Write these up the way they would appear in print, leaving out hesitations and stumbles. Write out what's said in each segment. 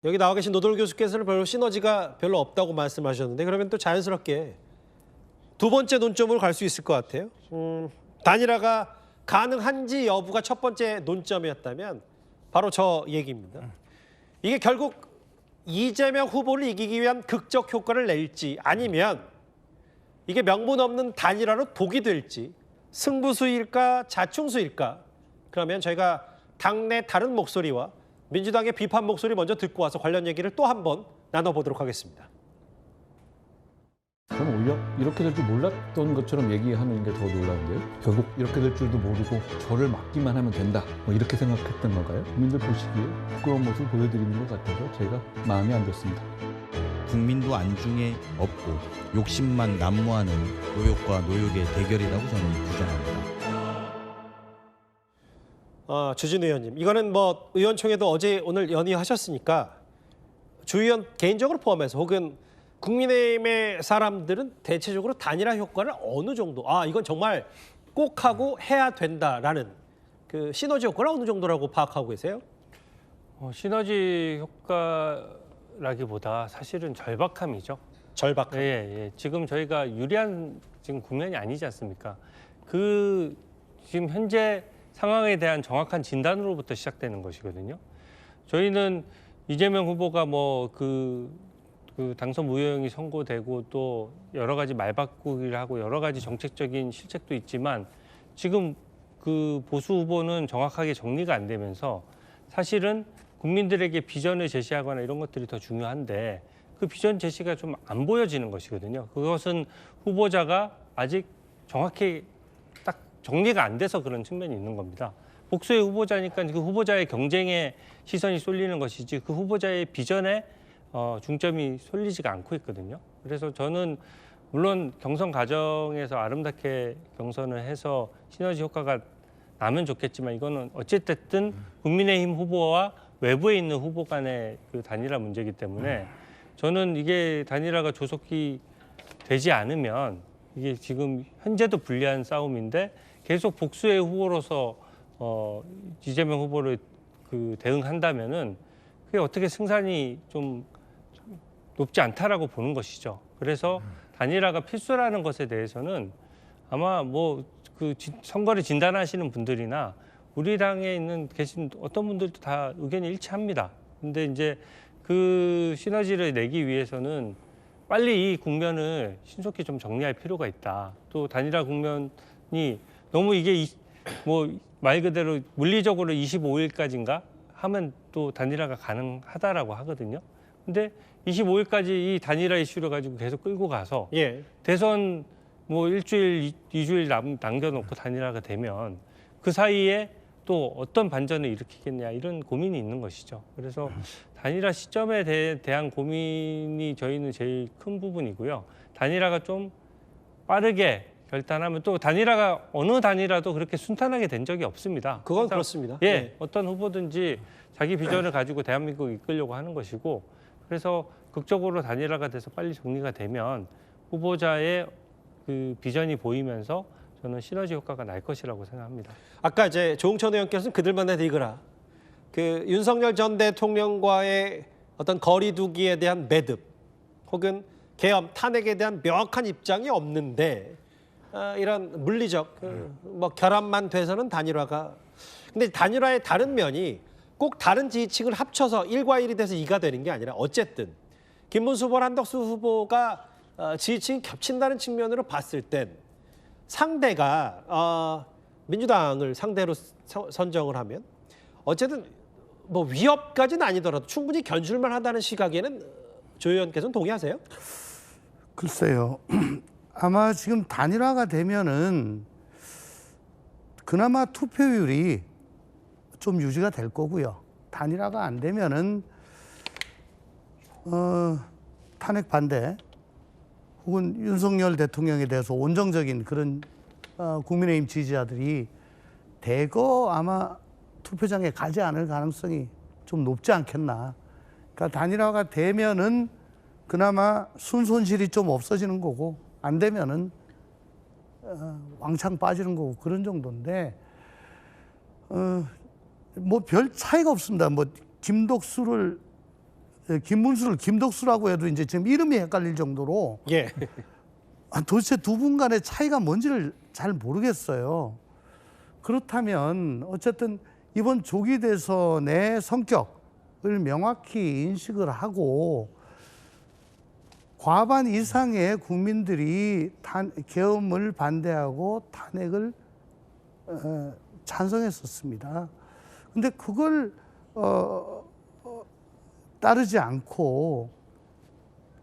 여기 나와 계신 노돌 교수께서는 별로 시너지가 별로 없다고 말씀하셨는데 그러면 또 자연스럽게 두 번째 논점으로 갈 수 있을 것 같아요. 단일화가 가능한지 여부가 첫 번째 논점이었다면 바로 저 얘기입니다. 이게 결국 이재명 후보를 이기기 위한 극적 효과를 낼지 아니면 이게 명분 없는 단일화로 독이 될지 승부수일까 자충수일까 그러면 저희가 당내 다른 목소리와 민주당의 비판 목소리 먼저 듣고 와서 관련 얘기를 또 한 번 나눠보도록 하겠습니다. 저는 오히려 이렇게 될 줄 몰랐던 것처럼 얘기하는 게 더 놀라운데요. 결국 이렇게 될 줄도 모르고 저를 막기만 하면 된다. 뭐 이렇게 생각했던 건가요? 국민들 보시기에 부끄러운 모습을 보여드리는 것 같아서 제가 마음에 안 든습니다. 국민도 안중에 없고 욕심만 난무하는 노욕과 노욕의 대결이라고 저는 규정합니다. 주진우 의원님, 이거는 뭐 의원총회도 어제 오늘 연의하셨으니까 주 의원 개인적으로 포함해서 혹은 국민의힘의 사람들은 대체적으로 단일화 효과를 어느 정도, 이건 정말 꼭 하고 해야 된다라는 그 시너지 효과를 어느 정도라고 파악하고 계세요? 시너지 효과라기보다 사실은 절박함이죠. 절박함. 예. 지금 저희가 유리한 지금 국면이 아니지 않습니까? 지금 현재 상황에 대한 정확한 진단으로부터 시작되는 것이거든요. 저희는 이재명 후보가 그 당선 무효형이 선고되고 또 여러 가지 말바꾸기를 하고 여러 가지 정책적인 실책도 있지만 지금 그 보수 후보는 정확하게 정리가 안 되면서 사실은 국민들에게 비전을 제시하거나 이런 것들이 더 중요한데 그 비전 제시가 좀 안 보여지는 것이거든요. 그것은 후보자가 아직 정확히 딱 정리가 안 돼서 그런 측면이 있는 겁니다. 복수의 후보자니까 그 후보자의 경쟁에 시선이 쏠리는 것이지 그 후보자의 비전에 중점이 쏠리지가 않고 있거든요. 그래서 저는 물론 경선 과정에서 아름답게 경선을 해서 시너지 효과가 나면 좋겠지만 이거는 어쨌든 국민의힘 후보와 외부에 있는 후보 간의 그 단일화 문제이기 때문에 저는 이게 단일화가 조속히 되지 않으면 이게 지금 현재도 불리한 싸움인데 계속 복수의 후보로서 이재명 후보를 대응한다면은 그게 어떻게 승산이 좀 높지 않다라고 보는 것이죠. 그래서 단일화가 필수라는 것에 대해서는 아마 선거를 진단하시는 분들이나 우리 당에 계신 어떤 분들도 다 의견이 일치합니다. 근데 이제 그 시너지를 내기 위해서는 빨리 이 국면을 신속히 좀 정리할 필요가 있다. 또 단일화 국면이 너무 이게 말 그대로 물리적으로 25일까지인가 하면 또 단일화가 가능하다라고 하거든요. 근데 25일까지 이 단일화 이슈를 가지고 계속 끌고 가서 대선 일주일, 2주일 남겨놓고 단일화가 되면 그 사이에 또 어떤 반전을 일으키겠냐 이런 고민이 있는 것이죠. 그래서 단일화 시점에 대한 고민이 저희는 제일 큰 부분이고요. 단일화가 좀 빠르게 결단하면 또 단일화가 어느 단일화도 그렇게 순탄하게 된 적이 없습니다. 그건 그렇습니다. 어떤 후보든지 자기 비전을 가지고 대한민국을 이끌려고 하는 것이고 그래서 극적으로 단일화가 돼서 빨리 정리가 되면 후보자의 그 비전이 보이면서 저는 시너지 효과가 날 것이라고 생각합니다. 아까 이제 조응천 의원께서는 그들만의 리그라 그 윤석열 전 대통령과의 어떤 거리두기에 대한 매듭 혹은 계엄 탄핵에 대한 명확한 입장이 없는데 이런 물리적 결합만 돼서는 단일화가 근데 단일화의 다른 면이 꼭 다른 지지층을 합쳐서 1과 1이 돼서 2가 되는 게 아니라 어쨌든 김문수 후보, 한덕수 후보가 지지층이 겹친다는 측면으로 봤을 땐 상대가 민주당을 상대로 선정을 하면 어쨌든 위협까지는 아니더라도 충분히 견줄만 하다는 시각에는 조 의원께서는 동의하세요? 글쎄요. 아마 지금 단일화가 되면은 그나마 투표율이 좀 유지가 될 거고요. 단일화가 안 되면은 탄핵 반대 혹은 윤석열 대통령에 대해서 온정적인 그런 국민의힘 지지자들이 대거 아마 투표장에 가지 않을 가능성이 좀 높지 않겠나. 그러니까 단일화가 되면은 그나마 순손실이 좀 없어지는 거고 안 되면은 왕창 빠지는 거고 그런 정도인데 별 차이가 없습니다. 김덕수를 김문수를 김덕수라고 해도 이제 지금 이름이 헷갈릴 정도로 예. 도대체 두 분 간의 차이가 뭔지를 잘 모르겠어요. 그렇다면 어쨌든 이번 조기 대선의 성격을 명확히 인식을 하고 과반 이상의 국민들이 계엄을 반대하고 탄핵을 찬성했었습니다. 근데 그걸 따르지 않고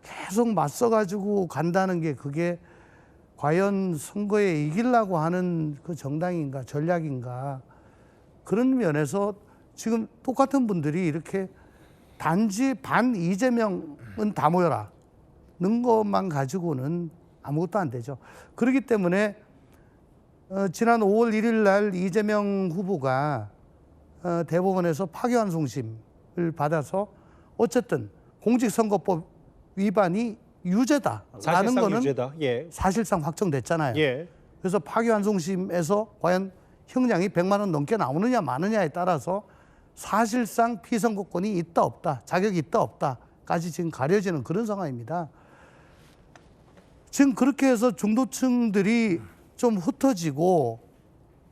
계속 맞서가지고 간다는 게 그게 과연 선거에 이기려고 하는 그 정당인가 전략인가 그런 면에서 지금 똑같은 분들이 이렇게 단지 반 이재명은 다 모여라 는 것만 가지고는 아무것도 안 되죠. 그렇기 때문에 지난 5월 1일 날 이재명 후보가 대법원에서 파기환송심을 받아서 어쨌든 공직선거법 위반이 유죄다라는 사실상 거는 유죄다. 예. 사실상 확정됐잖아요. 예. 그래서 파기환송심에서 과연 형량이 100만 원 넘게 나오느냐 마느냐에 따라서 사실상 피선거권이 있다 없다, 자격이 있다 없다까지 지금 가려지는 그런 상황입니다. 지금 그렇게 해서 중도층들이 좀 흩어지고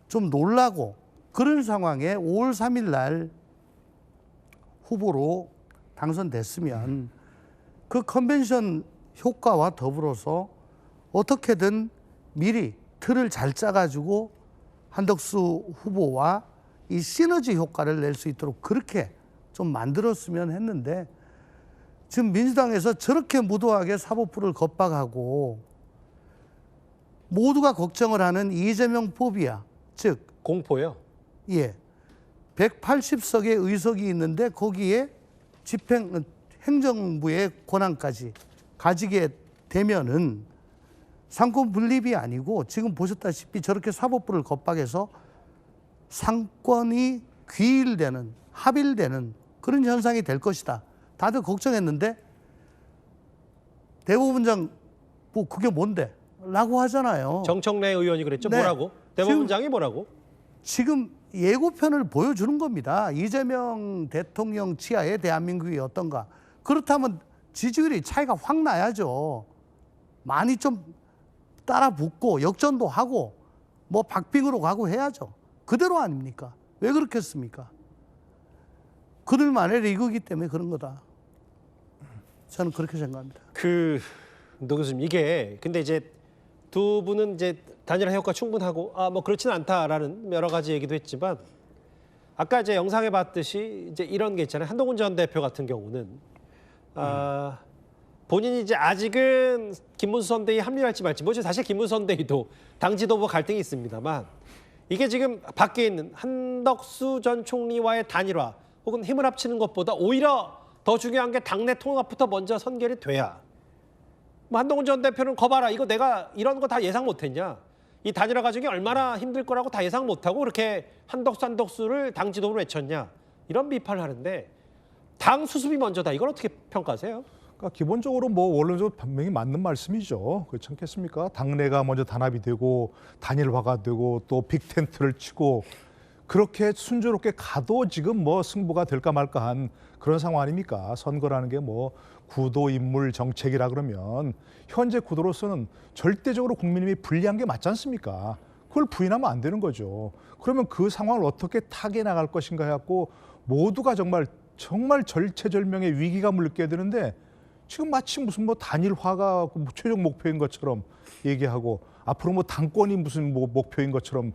좀 놀라고 그런 상황에 5월 3일 날 후보로 당선됐으면 그 컨벤션 효과와 더불어서 어떻게든 미리 틀을 잘 짜가지고 한덕수 후보와 이 시너지 효과를 낼 수 있도록 그렇게 좀 만들었으면 했는데 지금 민주당에서 저렇게 무도하게 사법부를 겁박하고 모두가 걱정을 하는 이재명 포비아, 즉 공포요. 예, 180석의 의석이 있는데 거기에 행정부의 권한까지 가지게 되면은 상권 분립이 아니고 지금 보셨다시피 저렇게 사법부를 겁박해서 상권이 귀일되는, 합일되는 그런 현상이 될 것이다. 다들 걱정했는데 대법원장 뭐 그게 뭔데? 라고 하잖아요. 정청래 의원이 그랬죠. 네. 뭐라고? 대법원장이 뭐라고? 지금 예고편을 보여주는 겁니다. 이재명 대통령 치하의 대한민국이 어떤가. 그렇다면 지지율이 차이가 확 나야죠. 많이 좀 따라 붙고 역전도 하고 뭐 박빙으로 가고 해야죠. 그대로 아닙니까? 왜 그렇겠습니까? 그들만의 리그이기 때문에 그런 거다. 저는 그렇게 생각합니다. 노 교수님 이게 근데 이제 두 분은 이제 단일화 효과 충분하고 뭐 그렇지는 않다라는 여러 가지 얘기도 했지만 아까 이제 영상에 봤듯이 이제 이런 게 있잖아요. 한동훈 전 대표 같은 경우는 본인이 이제 아직은 김문수 선대위 합류할지 말지 뭐죠. 사실 김문수 선대위도 당 지도부 갈등이 있습니다만 이게 지금 밖에 있는 한덕수 전 총리와의 단일화 혹은 힘을 합치는 것보다 오히려 더 중요한 게 당내 통합부터 먼저 선결이 돼야. 뭐 한동훈 전 대표는 거봐라 이거 내가 이런 거 다 예상 못했냐. 이 단일화 과정이 얼마나 힘들 거라고 다 예상 못하고 그렇게 한덕수를 당 지도부로 외쳤냐. 이런 비판을 하는데 당 수습이 먼저다. 이걸 어떻게 평가하세요? 그러니까 기본적으로 뭐 원론적으로 분명히 맞는 말씀이죠. 그렇지 않겠습니까? 당내가 먼저 단합이 되고 단일화가 되고 또 빅텐트를 치고 그렇게 순조롭게 가도 지금 뭐 승부가 될까 말까 한 그런 상황 아닙니까? 선거라는 게 뭐 구도 인물 정책이라 그러면 현재 구도로서는 절대적으로 국민님이 불리한 게 맞지 않습니까? 그걸 부인하면 안 되는 거죠. 그러면 그 상황을 어떻게 타개 나갈 것인가 해갖고 모두가 정말 절체절명의 위기감을 느껴야 되는데 지금 마치 무슨 뭐 단일화가 최종 목표인 것처럼 얘기하고 앞으로 뭐 당권이 무슨 뭐 목표인 것처럼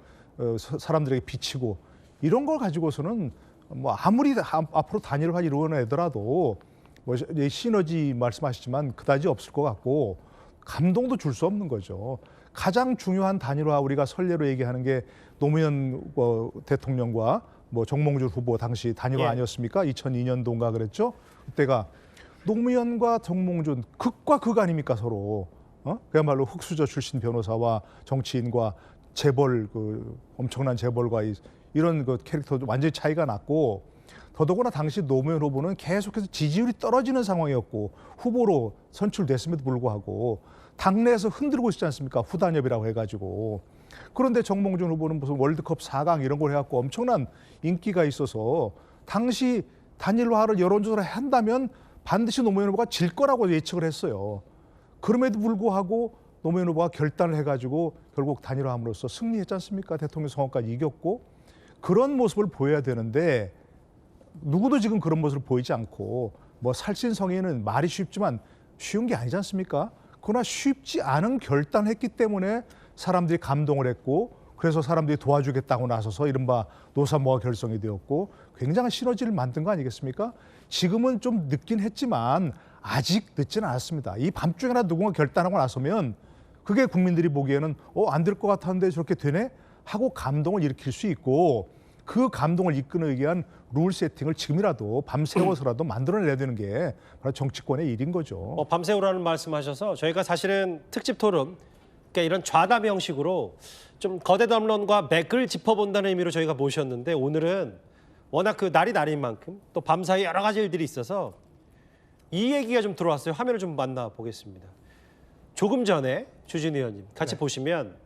사람들에게 비치고 이런 걸 가지고서는 뭐 아무리 앞으로 단일화 이루어내더라도 뭐 시너지 말씀하시지만 그다지 없을 것 같고 감동도 줄 수 없는 거죠. 가장 중요한 단일화 우리가 설례로 얘기하는 게 노무현 대통령과 뭐 정몽준 후보 당시 단일화 예. 아니었습니까? 2002년도인가 그랬죠. 그때가 노무현과 정몽준 극과 극 아닙니까 서로. 그야말로 흑수저 출신 변호사와 정치인과 재벌 엄청난 재벌과 이런 그 캐릭터도 완전히 차이가 났고 더더구나 당시 노무현 후보는 계속해서 지지율이 떨어지는 상황이었고 후보로 선출됐음에도 불구하고 당내에서 흔들고 있지 않습니까? 후단협이라고 해가지고. 그런데 정몽준 후보는 무슨 월드컵 4강 이런 걸 해갖고 엄청난 인기가 있어서 당시 단일화를 여론조사를 한다면 반드시 노무현 후보가 질 거라고 예측을 했어요. 그럼에도 불구하고 노무현 후보가 결단을 해가지고 결국 단일화함으로써 승리했지 않습니까? 대통령 선거까지 이겼고 그런 모습을 보여야 되는데 누구도 지금 그런 모습을 보이지 않고 뭐 살신성의는 말이 쉽지만 쉬운 게 아니지 않습니까? 그러나 쉽지 않은 결단을 했기 때문에 사람들이 감동을 했고 그래서 사람들이 도와주겠다고 나서서 이른바 노사모가 결성이 되었고 굉장한 시너지를 만든 거 아니겠습니까? 지금은 좀 늦긴 했지만 아직 늦지는 않았습니다. 이 밤중에나 누군가 결단하고 나서면 그게 국민들이 보기에는 안 될 것 같았는데 저렇게 되네? 하고 감동을 일으킬 수 있고 그 감동을 이끌기 위한 룰 세팅을 지금이라도 밤새워서라도 만들어내야 되는 게 바로 정치권의 일인 거죠. 밤새우라는 말씀하셔서 저희가 사실은 특집 토론, 그러니까 이런 좌담 형식으로 좀 거대 담론과 맥을 짚어본다는 의미로 저희가 모셨는데 오늘은 워낙 그 날이 날인 만큼 또 밤사이 여러 가지 일들이 있어서 이 얘기가 좀 들어왔어요. 화면을 좀 만나보겠습니다. 조금 전에 주진 의원님 같이 보시면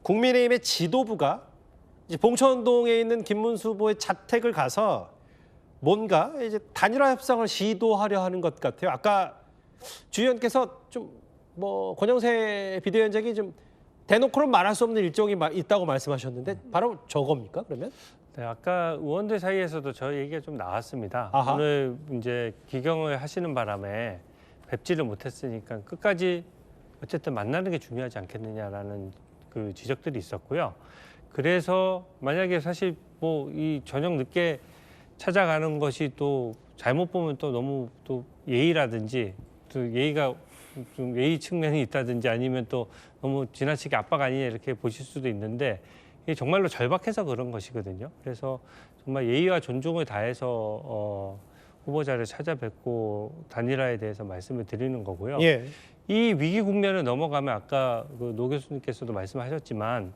국민의힘의 지도부가 이제 봉천동에 있는 김문수 후보의 자택을 가서 뭔가 이제 단일화 협상을 시도하려 하는 것 같아요. 아까 주 의원께서 좀 뭐 권영세 비대위원장이 좀 대놓고는 말할 수 없는 일정이 있다고 말씀하셨는데 바로 저겁니까 그러면? 네, 아까 의원들 사이에서도 저 얘기가 좀 나왔습니다. 아하. 오늘 이제 기경을 하시는 바람에 뵙지를 못했으니까 끝까지 어쨌든 만나는 게 중요하지 않겠느냐라는 그 지적들이 있었고요. 그래서 만약에 사실 뭐 이 저녁 늦게 찾아가는 것이 또 잘못 보면 또 너무 또 예의라든지 또 예의가 좀 예의 측면이 있다든지 아니면 또 너무 지나치게 압박 아니냐 이렇게 보실 수도 있는데 이게 정말로 절박해서 그런 것이거든요. 그래서 정말 예의와 존중을 다해서 후보자를 찾아뵙고 단일화에 대해서 말씀을 드리는 거고요. 예. 이 위기 국면을 넘어가면 아까 그 노 교수님께서도 말씀하셨지만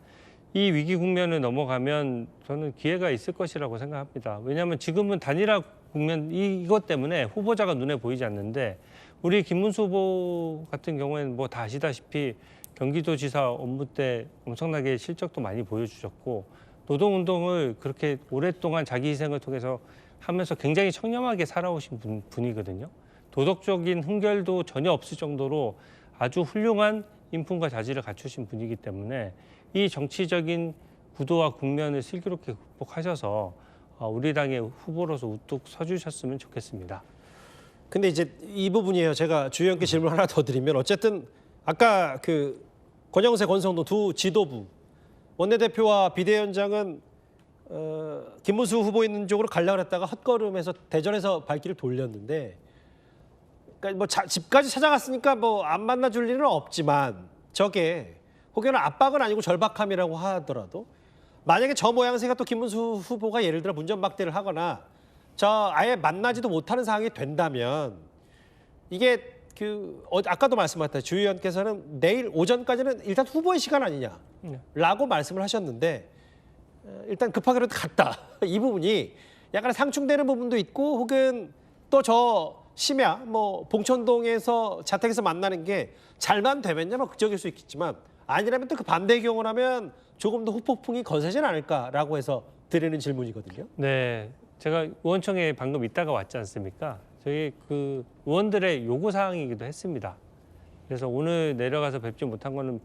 이 위기 국면을 넘어가면 저는 기회가 있을 것이라고 생각합니다. 왜냐하면 지금은 단일화 국면 이것 때문에 후보자가 눈에 보이지 않는데 우리 김문수 후보 같은 경우에는 뭐 다 아시다시피 경기도지사 업무 때 엄청나게 실적도 많이 보여주셨고 노동운동을 그렇게 오랫동안 자기 희생을 통해서 하면서 굉장히 청렴하게 살아오신 분이거든요. 도덕적인 흥결도 전혀 없을 정도로 아주 훌륭한 인품과 자질을 갖추신 분이기 때문에 이 정치적인 구도와 국면을 슬기롭게 극복하셔서 우리 당의 후보로서 우뚝 서주셨으면 좋겠습니다. 근데 이제 이 부분이에요. 제가 주 의원께 질문 하나 더 드리면 어쨌든 아까 그 권영세, 권성동 두 지도부 원내대표와 비대위원장은 김문수 후보 있는 쪽으로 가려고 했다가 헛걸음해서 대전에서 발길을 돌렸는데 그러니까 뭐 집까지 찾아갔으니까 뭐 안 만나줄 일은 없지만 저게 혹여나 압박은 아니고 절박함이라고 하더라도 만약에 저 모양새가 또 김문수 후보가 예를 들어 문전박대를 하거나 저 아예 만나지도 못하는 상황이 된다면 이게 아까도 말씀하셨다 주 의원께서는 내일 오전까지는 일단 후보의 시간 아니냐라고 말씀을 하셨는데 일단 급하게라도 갔다 이 부분이 약간 상충되는 부분도 있고 혹은 또 저 심야 뭐 봉천동에서 자택에서 만나는 게 잘만 되면야 뭐 극적일 수 있겠지만 아니라면 또 그 반대의 경우를 하면 조금 더 후폭풍이 거세지는 않을까라고 해서 드리는 질문이거든요. 네, 제가 의원청에 방금 있다가 왔지 않습니까? 저희 그 의원들의 요구 사항이기도 했습니다. 그래서 오늘 내려가서 뵙지 못한 거는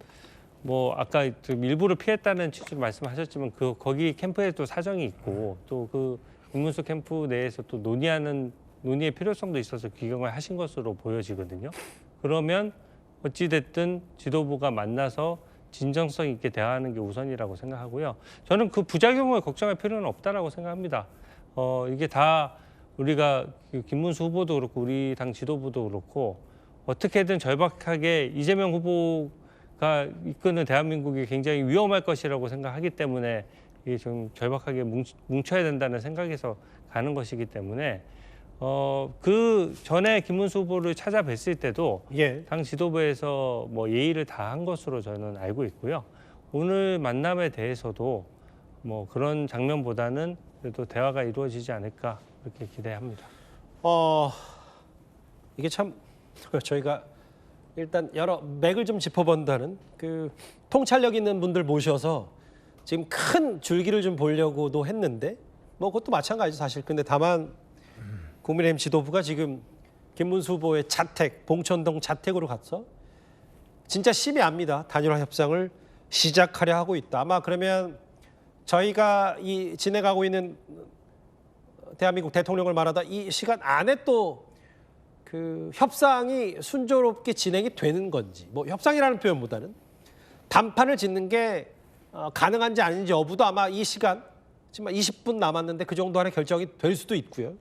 뭐 아까 일부러 피했다는 취지로 말씀하셨지만 거기 캠프에 또 사정이 있고 또 그 김문수 캠프 내에서 또 논의의 필요성도 있어서 귀경을 하신 것으로 보여지거든요. 그러면 어찌됐든 지도부가 만나서 진정성 있게 대화하는 게 우선이라고 생각하고요. 저는 그 부작용을 걱정할 필요는 없다라고 생각합니다. 이게 다 우리가 김문수 후보도 그렇고 우리 당 지도부도 그렇고 어떻게든 절박하게 이재명 후보가 이끄는 대한민국이 굉장히 위험할 것이라고 생각하기 때문에 이게 좀 절박하게 뭉쳐야 된다는 생각에서 가는 것이기 때문에 그 전에 김문수 후보를 찾아뵀을 때도 예. 당 지도부에서 뭐 예의를 다한 것으로 저는 알고 있고요. 오늘 만남에 대해서도 뭐 그런 장면보다는 그래도 대화가 이루어지지 않을까 그렇게 기대합니다. 이게 참 저희가 일단 여러 맥을 좀 짚어본다는 그 통찰력 있는 분들 모셔서 지금 큰 줄기를 좀 보려고도 했는데 뭐 그것도 마찬가지 사실. 근데 다만 국민의힘 지도부가 지금 김문수 후보의 자택, 봉천동 자택으로 가서 진짜 심히 압니다. 단일화 협상을 시작하려 하고 있다. 아마 그러면 저희가 이 진행하고 있는 대한민국 대통령을 말하다 이 시간 안에 또 그 협상이 순조롭게 진행이 되는 건지, 뭐 협상이라는 표현보다는 단판을 짓는 게 가능한지 아닌지 여부도 아마 이 시간, 지금 20분 남았는데 그 정도 안에 결정이 될 수도 있고요.